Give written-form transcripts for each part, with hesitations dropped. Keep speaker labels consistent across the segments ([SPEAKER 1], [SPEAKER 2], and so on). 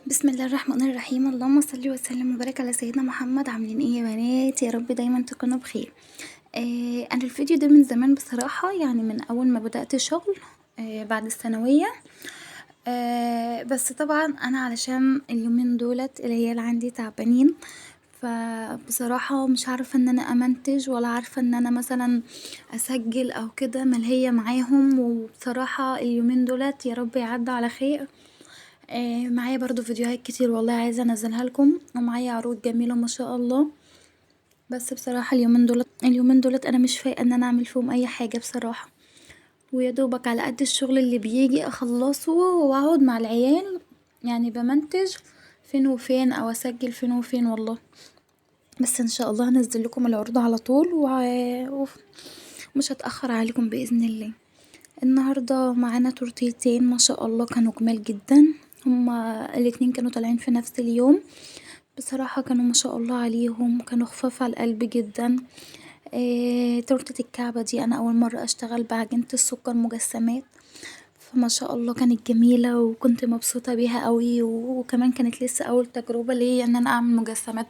[SPEAKER 1] بسم الله الرحمن الرحيم. اللهم صل وسلم وبارك على سيدنا محمد. عاملين ايه يا بنات؟ يا رب دايما تكونوا بخير. انا الفيديو ده من زمان بصراحة، يعني من اول ما بدأت شغل بعد الثانوية. بس طبعا انا علشان اليومين دولت العيال عندي تعبانين، فبصراحة مش عارفة ان انا امنتج، ولا عارفة ان انا مثلا اسجل او كده ملهية معاهم. وبصراحة اليومين دولت يا رب يعدوا على خير. معايا برضو فيديوهات كتير والله عايزة انزلها لكم، ومعايا عروض جميلة ما شاء الله. بس بصراحة اليومين دولت انا مش فايقة ان انا اعمل فيهم اي حاجة بصراحة. ويا دوبك على قد الشغل اللي بيجي اخلصه واقعد مع العيال، يعني بمنتج فين وفين او اسجل فين وفين والله. بس ان شاء الله هنزل لكم العروض على طول ومش هتأخر عليكم بإذن الله. النهاردة معانا تورتيتين ما شاء الله، كانوا جمال جدا. هما الاتنين كانوا طالعين في نفس اليوم. بصراحة كانوا ما شاء الله عليهم، كانوا خفاف على القلب جدا. تورتة الكعبة دي انا اول مرة اشتغل بعجينة السكر مجسمات، فما شاء الله كانت جميلة وكنت مبسوطة بيها قوي. وكمان كانت لسه اول تجربة ليا ان انا اعمل مجسمات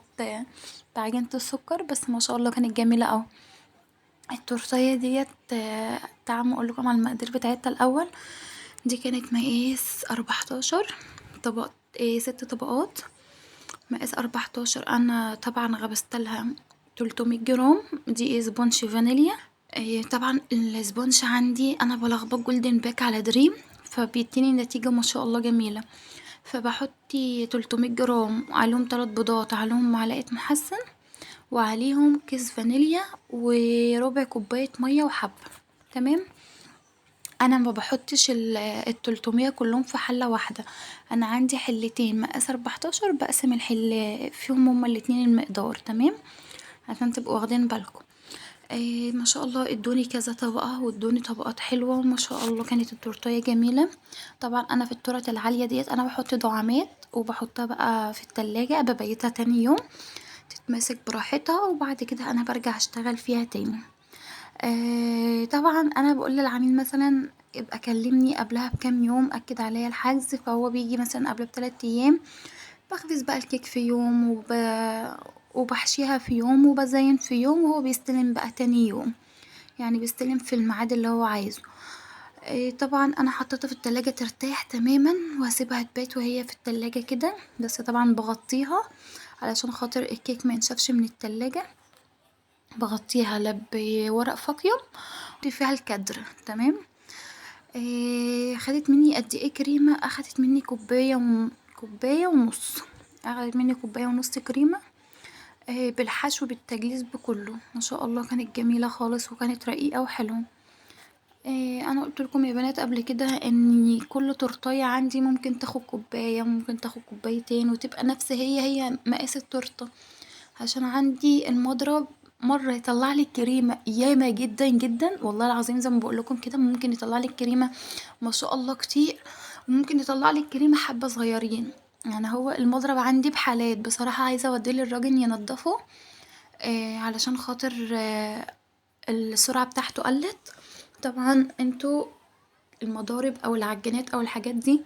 [SPEAKER 1] بعجينة السكر، بس ما شاء الله كانت جميلة قوي. التورتية ديت تعالوا اقولكم على المقادير بتاعتها الاول. دي كانت مقاس 14 طبق، 6 طبقات، مقاس 14. انا طبعا غبستلها 300 جرام دي سبونش فانيليا. طبعا السبونش عندي انا بلخبط جولدن باك على دريم، فبيديني نتيجة ما شاء الله جميلة. فبحط 300 جرام عليهم 3 بيضات، عليهم معلقة محسن، وعليهم كيس فانيليا، وربع كوباية مية وحبة. تمام. انا ما بحطش ال300 كلهم في حلة واحدة. انا عندي حلتين مقاس 14، بقسم الحل فيهم هما الاتنين المقدار. تمام، عشان تبقوا واخدين بالكم. ما شاء الله ادوني كذا طبقة، وادوني طبقات حلوة وما شاء الله كانت التورتاية جميلة. طبعا انا في التورت العالية ديت انا بحط دعامات، وبحطها بقى في التلاجة ببيتها تاني يوم تتماسك براحتها، وبعد كده انا برجع اشتغل فيها تاني. طبعا انا بقول للعميل مثلا ابقى كلمني قبلها بكام يوم اكد عليا الحجز، فهو بيجي مثلا قبل ب3 ايام. بخبز بقى الكيك في يوم وبحشيها في يوم وبزين في يوم، وهو بيستلم بقى تاني يوم، يعني بيستلم في الميعاد اللي هو عايزه. طبعا انا حطيتها في التلاجة ترتاح تماما، وهسيبها تبات وهي في التلاجة كده. بس طبعا بغطيها علشان خاطر الكيك ما ينشفش من التلاجة. بغطيها بورق فاكيوم، فيها الكدر. تمام. خدت مني قد ايه كريمة؟ اخدت مني كوباية ونص. اخدت مني كوباية ونص كريمة، بالحشو بالتجليس بكله. ما شاء الله كانت جميلة خالص وكانت رقيقة وحلوة. انا قلت لكم يا بنات قبل كده ان كل تورتاية عندي ممكن تاخد كوباية، ممكن تاخد كوبايتين، وتبقى نفس هي مقاس التورتة. عشان عندي المضرب مرة يطلع لي الكريمة ياما جدا جدا، والله العظيم زي ما بقول لكم كده، ممكن يطلع لي الكريمة ما شاء الله كتير، وممكن يطلع لي الكريمة حبة صغيرين. يعني هو المضرب عندي بحالات بصراحة، عايزة اوديه للراجل ينضفه علشان خاطر السرعة بتاعته قلت. طبعا انتوا المضارب او العجينات او الحاجات دي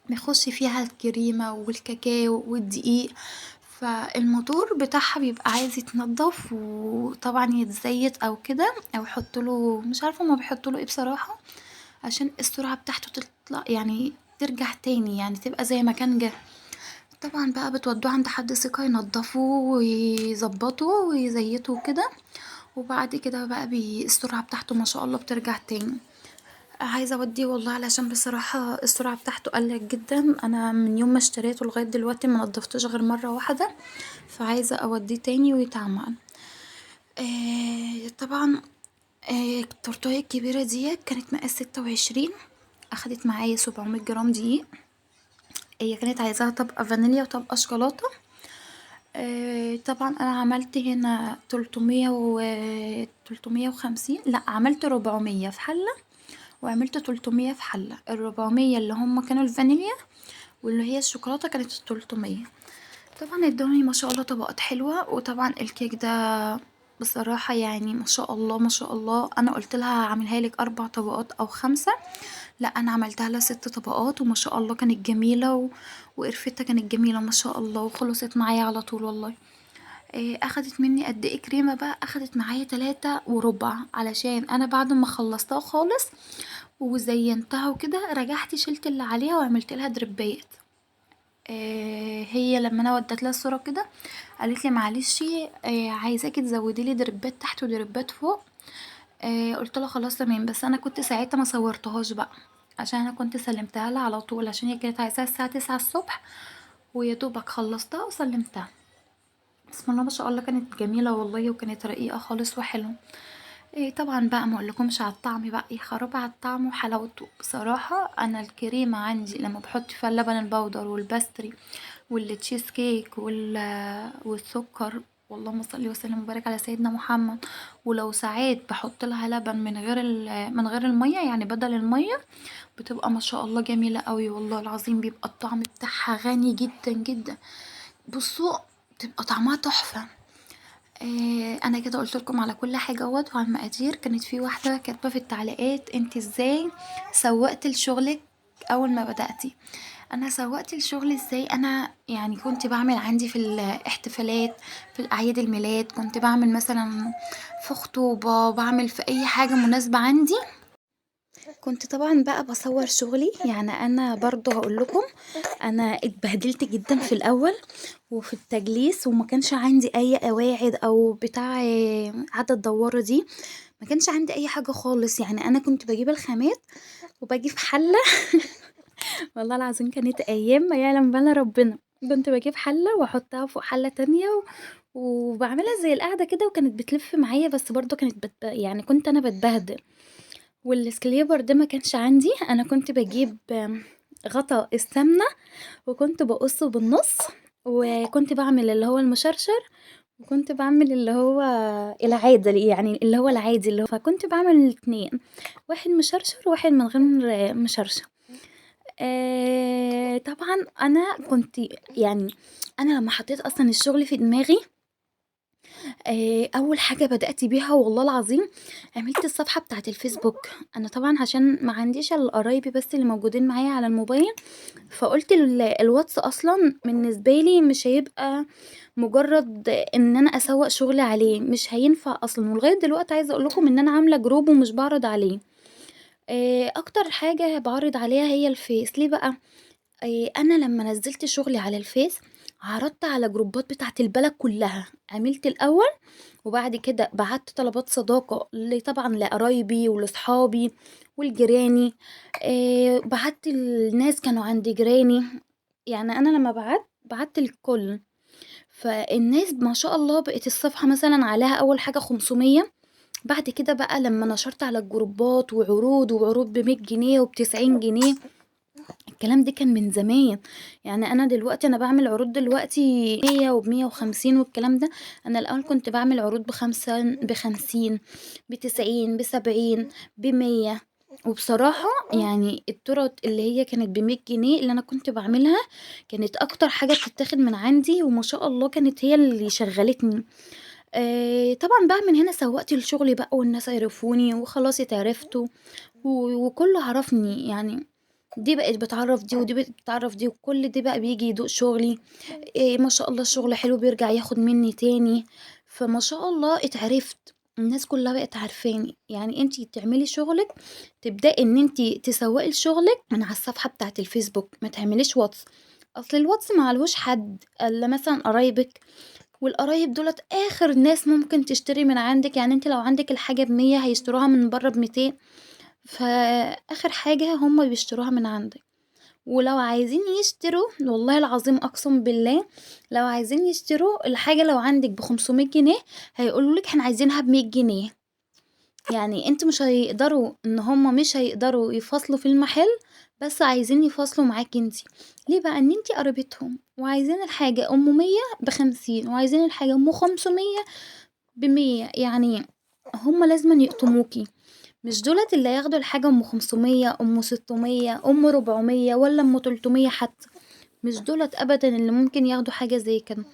[SPEAKER 1] بيخش فيها الكريمة والكاكاو والدقيق، فالموتور بتاعها بيبقى عايز يتنضف وطبعا يتزيت او كده، او يحطوله مش عارفة ما بيحطوله ايه بصراحة، عشان السرعة بتاعته تطلع يعني ترجع تاني، يعني تبقى زي ما كان جه. طبعا بقى بتودوه عند حد ثقة ينضفه ويظبطه ويزيته وكده، وبعد كده بقى السرعة بتاعته ما شاء الله بترجع تاني. عايزة اوديه والله، علشان بصراحة السرعة بتاعته قلت جدا. انا من يوم ما اشتريته لغاية دلوقتي ما نضفتوش غير مرة واحدة، فعايزة اوديه تاني ويتعمل. طبعا التورتاية الكبيرة دي كانت مقاس 26، اخدت معايا 700 جرام دقيق. هي كانت عايزاها طبقة فانيليا وطبقة شوكولاتة. طبعا انا عملت هنا 350، لا عملت 400 في حلة، وعملت 300 في حلة. ال400 اللي هم كانوا الفانيليا، واللي هي الشوكولاتة كانت ال300. طبعا ادوني ما شاء الله طبقات حلوة. وطبعا الكيك ده بصراحة يعني ما شاء الله ما شاء الله، انا قلت لها اعملها لك 4 طبقات او 5، لأ أنا عملتها لها 6 طبقات وما شاء الله كانت جميلة وقرفتها كانت جميلة ما شاء الله وخلصت معايا على طول والله. أخدت مني قد ايه كريمة بقى، أخدت معايا 3 وربع علشان أنا بعد ما خلصتها خالص وزينتها وكده رجعت شلت اللي عليها وعملتلها دريبات. هي لما انا وديتلها الصورة كده قالتلي معلش عايزاكي تزوديلي دريبات تحت ودريبات فوق. قلتلها خلاص تمام، بس انا كنت ساعتها مصورتهاش بقى عشان انا كنت سلمتها لها على طول عشان هي كانت عايزاها الساعة 9 الصبح ويدوبك خلصتها وسلمتها. بسم الله ما شاء الله كانت جميلة والله وكانت رقيقة خالص وحلوة. طبعا بقى مقولكمش على الطعم بقى، يا خرابي على الطعم وحلاوته بصراحة. انا الكريمة عندي لما بحط فيها اللبن البودر والباستري والتشيز كيك والسكر، واللهم صل وسلم وبارك على سيدنا محمد، ولو ساعات بحط لها لبن من غير المية يعني بدل المية، بتبقى ما شاء الله جميلة قوي والله العظيم. بيبقى الطعم بتاعها غني جدا جدا. بصوا بتبقى طعمها تحفة. انا كده قلتلكم على كل حاجة اهوت وعلى المقادير. كانت في واحدة كاتبة في التعليقات انت ازاي سوقت لشغلك اول ما بدأتي. انا سوقت الشغل ازاي؟ انا يعني كنت بعمل عندي في الاحتفالات، في الاعياد الميلاد، كنت بعمل مثلا في خطوبة، بعمل في اي حاجة مناسبة عندي. كنت طبعا بقى بصور شغلي. يعني انا برضو هقول لكم انا اتبهدلت جدا في الاول وفي التجليس، وما كانش عندي اي قواعد او بتاع عدد دوارة دي، ما كانش عندي اي حاجة خالص. يعني انا كنت بجيب الخامات وباجي في حلة والله العظيم كانت ايام ما يعلم بنا ربنا. كنت بجيب حلة واحطها فوق حلة تانية وبعملها زي القاعدة كده وكانت بتلف معايا، بس برضو كانت يعني كنت انا بتبهدل. والسكليبر ده ما كانش عندي. انا كنت بجيب غطا السمنة وكنت بقصه بالنص، وكنت بعمل اللي هو المشرشر، وكنت بعمل اللي هو العادي يعني اللي هو العادي اللي هو، فكنت بعمل الاتنين، واحد مشرشر وواحد من غير مشرشر. طبعا انا كنت يعني انا لما حطيت اصلا الشغل في دماغي، اول حاجة بدأت بيها والله العظيم عملت الصفحة بتاعة الفيسبوك. انا طبعا عشان ما عنديش الا قرايبي بس اللي موجودين معايا على الموبايل، فقلت الواتس اصلا بالنسبة لي مش هيبقى مجرد ان انا اسوق شغلي عليه، مش هينفع اصلا. ولغاية دلوقتي عايزة اقول لكم ان انا عاملة جروب ومش بعرض عليه. اكتر حاجة بعرض عليها هي الفيس. ليه بقى؟ انا لما نزلت شغلي على الفيس عرضت على جروبات بتاعة البلد كلها. عملت الاول وبعد كده بعت طلبات صداقة طبعا لقرايبي ولصحابي والجيراني. بعت الناس كانوا عند جيراني. يعني انا لما بعت الكل، فالناس ما شاء الله بقت الصفحة مثلا عليها اول حاجة 500. بعد كده بقى لما نشرت على الجروبات وعروض ب100 جنيه وب90 جنيه، الكلام ده كان من زمان. يعني انا دلوقتي انا بعمل عروض دلوقتي 100 وب150 والكلام ده. انا الاول كنت بعمل عروض ب50 ب90 ب70 ب100. وبصراحة يعني التورت اللي هي كانت ب100 جنيه اللي انا كنت بعملها كانت اكتر حاجة بتتاخد من عندي، وما شاء الله كانت هي اللي شغلتني. طبعا بقى من هنا سوقت لشغلي بقى والناس عرفوني وخلاص اتعرفت وكله عرفني. يعني دي بقت بتعرف دي ودي بقت بتعرف دي وكل دي بقى بيجي يدوق شغلي. إيه ما شاء الله الشغل حلو بيرجع ياخد مني تاني. فما شاء الله اتعرفت، الناس كلها بقت عارفاني. يعني انتي تعملي شغلك تبدأي ان انتي تسوقي لشغلك من على الصفحة بتاعة الفيسبوك، ما تعمليش واتس. اصل الواتس معلهوش حد الا مثلا قرايبك، والقرايب دولت اخر ناس ممكن تشتري من عندك. يعني انت لو عندك الحاجة ب100 هيشتروها من بره ب200، فاخر حاجة هما بيشتروها من عندك. ولو عايزين يشتروا والله العظيم اقسم بالله، لو عايزين يشتروا الحاجة لو عندك ب500 جنيه هيقولوا لك احنا عايزينها ب100 جنيه. يعني انت مش هيقدروا ان هما مش هيقدروا يفصلوا في المحل، بس عايزين يفصلوا معاكي انتي. ليه بقى؟ ان انتي قريبتهم وعايزين الحاجة ام 100 ب50 وعايزين الحاجة ام 500 ب100. يعني هما لازما يقطموكي. مش دولت اللي هياخدوا الحاجة ام 500 ام 600 ام 400 ولا ام 300 حتى. مش دولت ابدا اللي ممكن ياخدوا حاجة زي كده.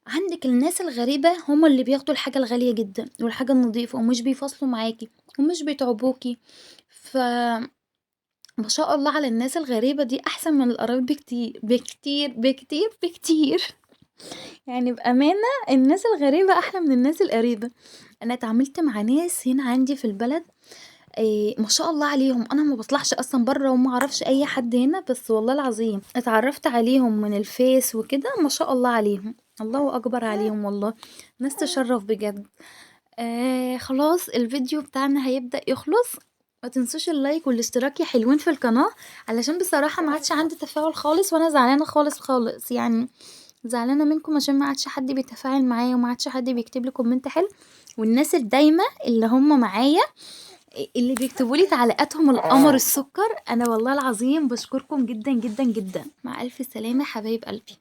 [SPEAKER 1] عندك الناس الغريبة هم اللي بياخدوا الحاجة الغالية جدا والحاجة النظيفة ومش بيفصلوا معاكي ومش بيتعبوكي. ف ما شاء الله على الناس الغريبة دي، أحسن من القرايب بكتير، بكتير، بكتير، بكتير. يعني بأمانة الناس الغريبة أحلى من الناس القريبة. أنا اتعاملت مع ناس هنا عندي في البلد، ما شاء الله عليهم، أنا ما باطلعش أصلًا برّه وما أعرفش أي حد هنا، بس والله العظيم اتعرّفت عليهم من الفيس وكده، ما شاء الله عليهم، الله أكبر عليهم والله، ناس تشرّف بجد. خلاص الفيديو بتاعنا هيبدأ يخلص، ما تنسوش اللايك والاشتراك يا حلوين في القناة، علشان بصراحة ما عادش عندي تفاعل خالص، وأنا زعلانة خالص، خالص، يعني زعلانة منكم عشان ما عادش حد بيتفاعل معايا وما عادش حد بيكتب لي كومنت حلو، والناس الدايمة اللي هم معايا اللي بيكتبوا لي تعليقاتهم القمر السكر، انا والله العظيم بشكركم جدا جدا جدا. مع الف سلامة حبايب قلبي.